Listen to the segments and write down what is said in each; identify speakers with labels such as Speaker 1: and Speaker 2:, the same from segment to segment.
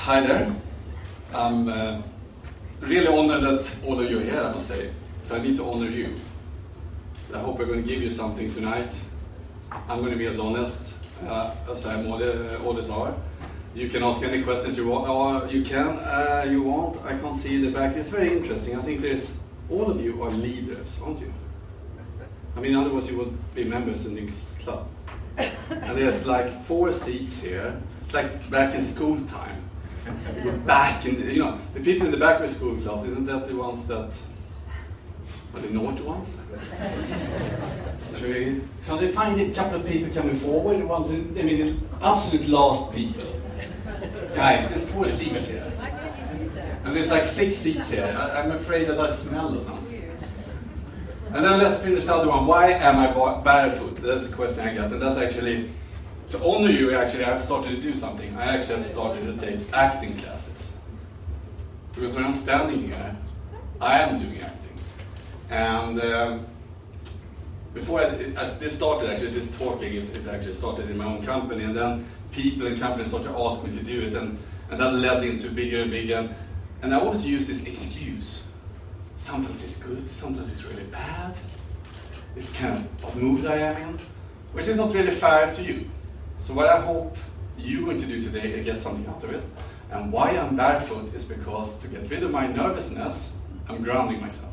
Speaker 1: Hi there. I'm really honored that all of you are here, I must say. So I need to honor you. I hope I'm going to give you something tonight. I'm going to be as honest as I always are. You can ask any questions you want. Or you can, you want. I can't see in the back. It's very interesting. I think all of you are leaders, aren't you? I mean, otherwise you wouldn't be members in this club. And there's like 4 seats here. It's like back in school time. Back in, the people in the back of the school class, isn't that the ones that are the naughty ones? Can they find a couple of people coming forward? The ones, the absolute last people. Guys, there's 4 seats here. And there's like 6 seats here. I'm afraid that I smell or something. And then let's finish the other one. Why am I barefoot? That's the question I got. And that's actually, to honor you, I've started to do something. I actually have started to take acting classes. Because when I'm standing here, I am doing acting. And as this started, actually, this talking is actually started in my own company. And then people in companies started to ask me to do it. And that led into bigger and bigger. And I always use this excuse. Sometimes it's good, sometimes it's really bad. It's kind of what mood I am in, which is not really fair to you. So what I hope you're going to do today is get something out of it. And why I'm barefoot is because to get rid of my nervousness, I'm grounding myself.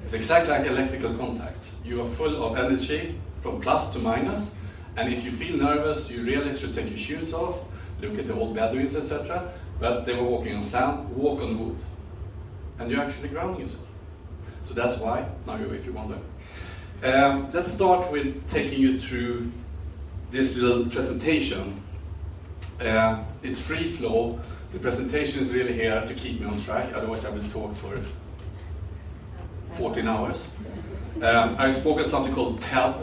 Speaker 1: It's exactly like electrical contacts. You are full of energy from plus to minus. And if you feel nervous, you really should take your shoes off, look at the old Bedouins, etc. But they were walking on sand, walk on wood. And you're actually grounding yourself. So that's why, now if you wonder. Let's start with taking you through this little presentation. It's free flow. The presentation is really here to keep me on track, otherwise I will talk for 14 hours. I spoke at something called TED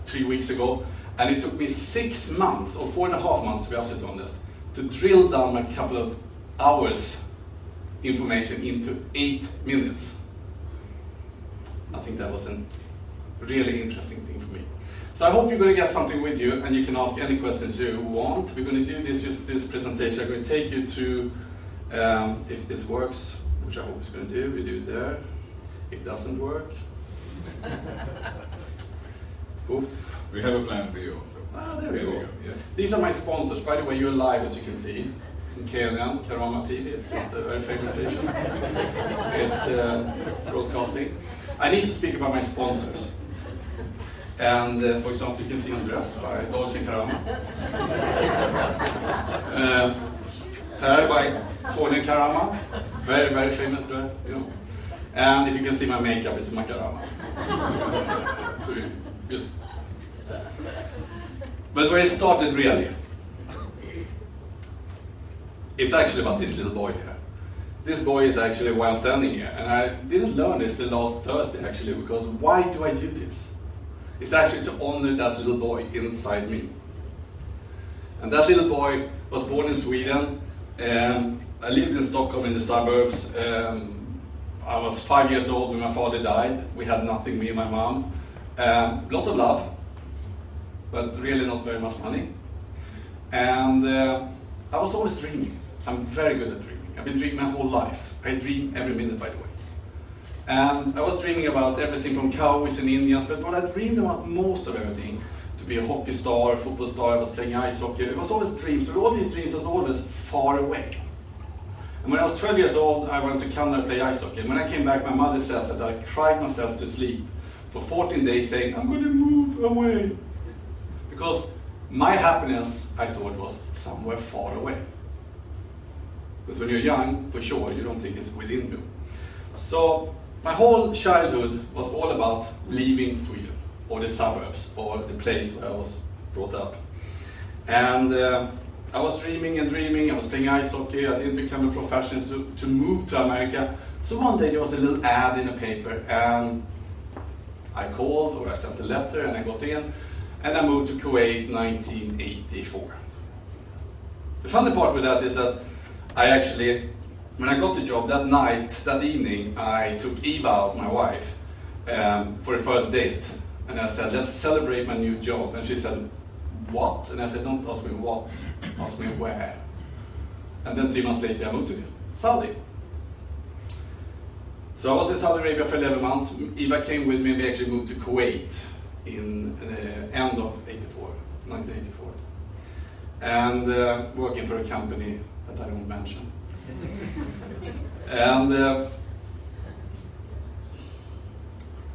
Speaker 1: 3 weeks ago, and it took me 6 months, or 4.5 months to be absolutely honest, to drill down a couple of hours information into 8 minutes. I think that was a really interesting thing for me. So I hope you're going to get something with you, and you can ask any questions you want. We're going to do this presentation. I'm going to take you through, if this works, which I hope it's going to do, we do it there. If it doesn't work. Oof.
Speaker 2: We have a plan for you also.
Speaker 1: There we go.
Speaker 2: Yes.
Speaker 1: These are my sponsors. By the way, you're live, as you can see. In KNN, Karama TV, it's a very famous station. It's broadcasting. I need to speak about my sponsors. And for example, you can see I'm dressed by Dolce & Karama. Hair by Tony Karama, very, very famous, And if you can see my makeup, it's my Karama. So, just. But where it started really, it's actually about this little boy here. This boy is actually why I'm standing here. And I didn't learn this till last Thursday actually, because why do I do this? It's actually to honor that little boy inside me. And that little boy was born in Sweden. I lived in Stockholm in the suburbs. I was 5 years old when my father died. We had nothing, me and my mom. A lot of love, but really not very much money. And I was always dreaming. I'm very good at dreaming. I've been dreaming my whole life. I dream every minute, by the way. And I was dreaming about everything from cowboys and Indians, but what I dreamed about most of everything, to be a hockey star, a football star, I was playing ice hockey, it was always dreams, but all these dreams was always far away. And when I was 12 years old, I went to Canada to play ice hockey. And when I came back, my mother says that I cried myself to sleep for 14 days saying, I'm going to move away. Because my happiness, I thought, was somewhere far away. Because when you're young, for sure, you don't think it's within you. So my whole childhood was all about leaving Sweden, or the suburbs, or the place where I was brought up. And I was dreaming and dreaming. I was playing ice hockey. I didn't become a professional to move to America. So one day there was a little ad in a paper, and I called, or I sent a letter, and I got in. And I moved to Kuwait 1984. The funny part with that is that I actually, when I got the job that night, that evening, I took Eva out, my wife, for a first date. And I said, let's celebrate my new job. And she said, what? And I said, don't ask me what, ask me where. And then 3 months later I moved to Saudi. So I was in Saudi Arabia for 11 months. Eva came with me and we actually moved to Kuwait in the end of 1984. And working for a company that I won't mention. And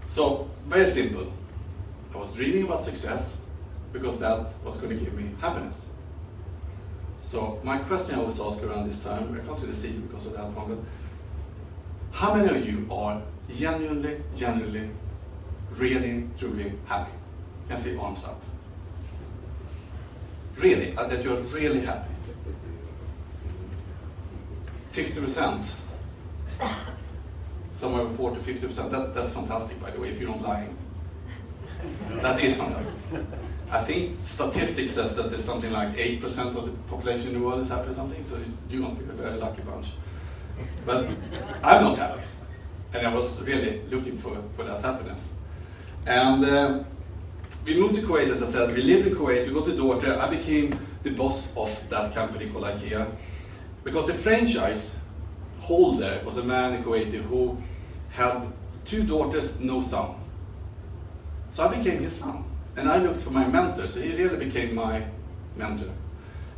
Speaker 1: so, very simple. I was dreaming about success because that was going to give me happiness. So my question I always ask around this time, I can't really see because of that one, but how many of you are genuinely, really, truly happy? You can see arms up. Really, that you're really happy. 50%. Somewhere 40 to 50%. That's fantastic, by the way, if you're not lying. That is fantastic. I think statistics says that there's something like 8% of the population in the world is happy or something, so you must be a very lucky bunch. But I'm not happy. And I was really looking for that happiness. And we moved to Kuwait, as I said. We lived in Kuwait, we got a daughter. I became the boss of that company called IKEA. Because the franchise holder was a man in Kuwait who had 2 daughters, no son. So I became his son. And I looked for my mentor, so he really became my mentor.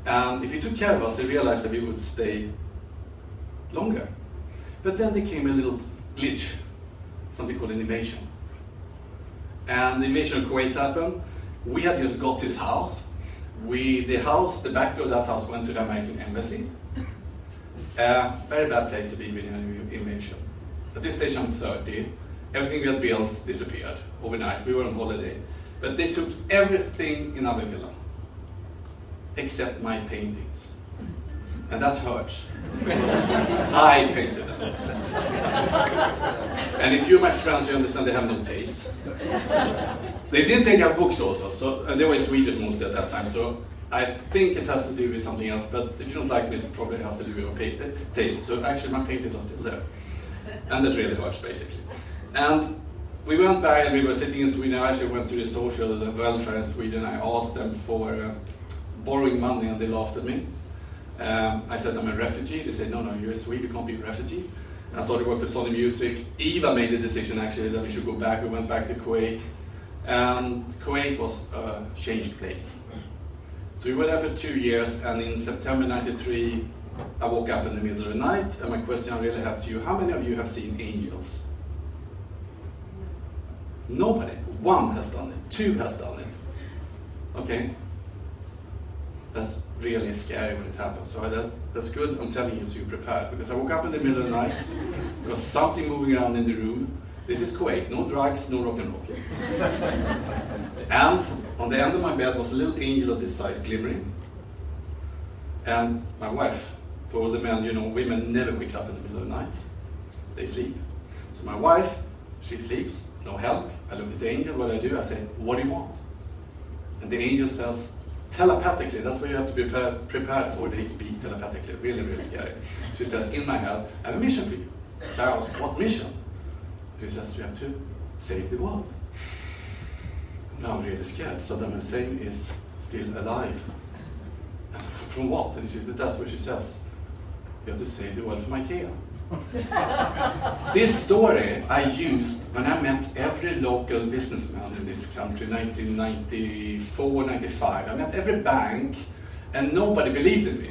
Speaker 1: And if he took care of us, I realized that we would stay longer. But then there came a little glitch, something called an invasion. And the invasion of Kuwait happened. We had just got his house. The back door of that house went to the American embassy. Very bad place to be in an invasion. At this stage I'm 30. Everything we had built disappeared overnight. We were on holiday. But they took everything in our villa, except my paintings. And that hurts, because I painted them. And if you're my friends, you understand they have no taste. They didn't take our books also, and they were Swedish mostly at that time, so I think it has to do with something else, but if you don't like this, it probably has to do with your taste. So actually my paintings are still there. And that really hurts, basically. And we went back and we were sitting in Sweden. I actually went to the social welfare in Sweden. I asked them for borrowing money and they laughed at me. I said, I'm a refugee. They said, no, you're a Swede, you can't be a refugee. And I started working for Sony Music. Eva made the decision actually that we should go back. We went back to Kuwait. And Kuwait was a changed place. So we were there for 2 years, and in September 93, I woke up in the middle of the night, and my question I really have to you, how many of you have seen angels? Nobody. 1 has done it. 2 has done it. Okay? That's really scary when it happens. So that's good, I'm telling you, so you're prepared. Because I woke up in the middle of the night, there was something moving around in the room. This is Kuwait, no drugs, no rock and roll. And on the end of my bed was a little angel of this size glimmering. And my wife, for all the men, women never wakes up in the middle of the night. They sleep. So my wife, she sleeps, no help. I look at the angel, what I do, I say, what do you want? And the angel says, telepathically, that's what you have to be prepared for, they speak telepathically, really, really scary. She says, in my head, I have a mission for you. So I ask, what mission? She says, you have to save the world. Now I'm really scared. Saddam Hussein is still alive. And from what? And that's what she says. You have to save the world from IKEA. This story I used when I met every local businessman in this country in 1994, 95. I met every bank and nobody believed in me.